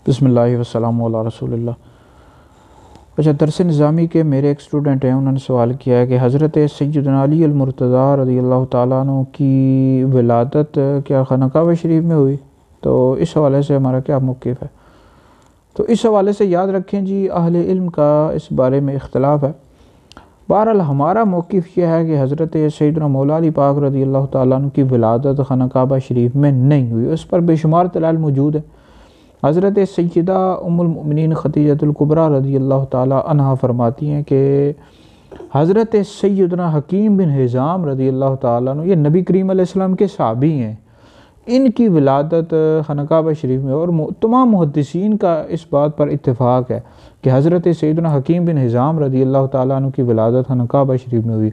بسم اللہ والسلام علی رسول اللہ۔ اچھا، درس نظامی کے میرے ایک اسٹوڈنٹ ہیں، انہوں نے سوال کیا ہے کہ حضرت سیدنا علی المرتضیٰ رضی اللہ تعالیٰ عنہ کی ولادت کیا خانہ کعبہ شریف میں ہوئی؟ تو اس حوالے سے ہمارا کیا موقف ہے؟ تو اس حوالے سے یاد رکھیں جی، اہل علم کا اس بارے میں اختلاف ہے۔ بہرحال ہمارا موقف یہ ہے کہ حضرت سیدنا مولا علی پاک رضی اللہ تعالیٰ عنہ کی ولادت خانہ کعبہ شریف میں نہیں ہوئی، اس پر بے شمار دلائل موجود ہیں۔ حضرت سیدہ ام المؤمنین خدیجہ الکبریٰ رضی اللہ تعالیٰ عنہ فرماتی ہیں کہ حضرت سیدنا حکیم بن حزام رضی اللہ تعالیٰ عنہ، یہ نبی کریم علیہ السلام کے صحابی ہیں، ان کی ولادت خانہ کعبہ شریف میں، اور تمام محدثین کا اس بات پر اتفاق ہے کہ حضرت سیدنا حکیم بن حزام رضی اللہ تعالیٰ عنہ کی ولادت خانہ کعبہ شریف میں ہوئی۔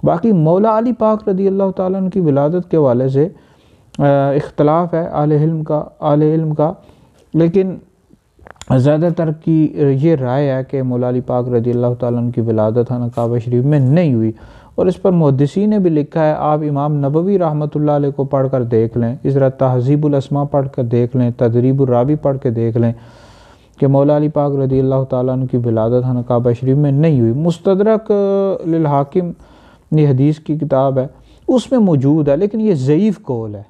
باقی مولا علی پاک رضی اللہ تعالیٰ عنہ کی ولادت کے حوالے سے اختلاف ہے اہل علم کا، لیکن زیادہ تر کی یہ رائے ہے کہ مولا علی پاک رضی اللہ تعالیٰ عنہ کی ولادت خانہ کعبہ شریف میں نہیں ہوئی، اور اس پر محدثین نے بھی لکھا ہے۔ آپ امام نبوی رحمۃ اللہ علیہ کو پڑھ کر دیکھ لیں، اس طرح تہذیب الاسماء پڑھ کر دیکھ لیں، تدریب الراوی پڑھ کے دیکھ لیں کہ مولا علی پاک رضی اللہ تعالیٰ عنہ کی ولادت خانہ کعبہ شریف میں نہیں ہوئی۔ مستدرک للحاکم یہ حدیث کی کتاب ہے، اس میں موجود ہے، لیکن یہ ضعیف قول ہے۔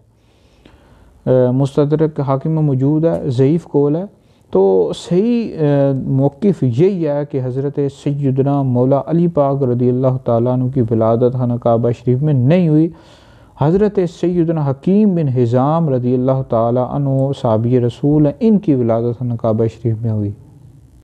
مستدرک حاکم میں موجود ہے، ضعیف قول ہے۔ تو صحیح موقف یہی ہے کہ حضرت سیدنا مولا علی پاک رضی اللہ تعالیٰ عنہ کی ولادت خانہ کعبہ شریف میں نہیں ہوئی، حضرت سیدنا حکیم بن حزام رضی اللہ تعالیٰ عنہ صحابی رسول ہیں، ان کی ولادت خانہ کعبہ شریف میں ہوئی۔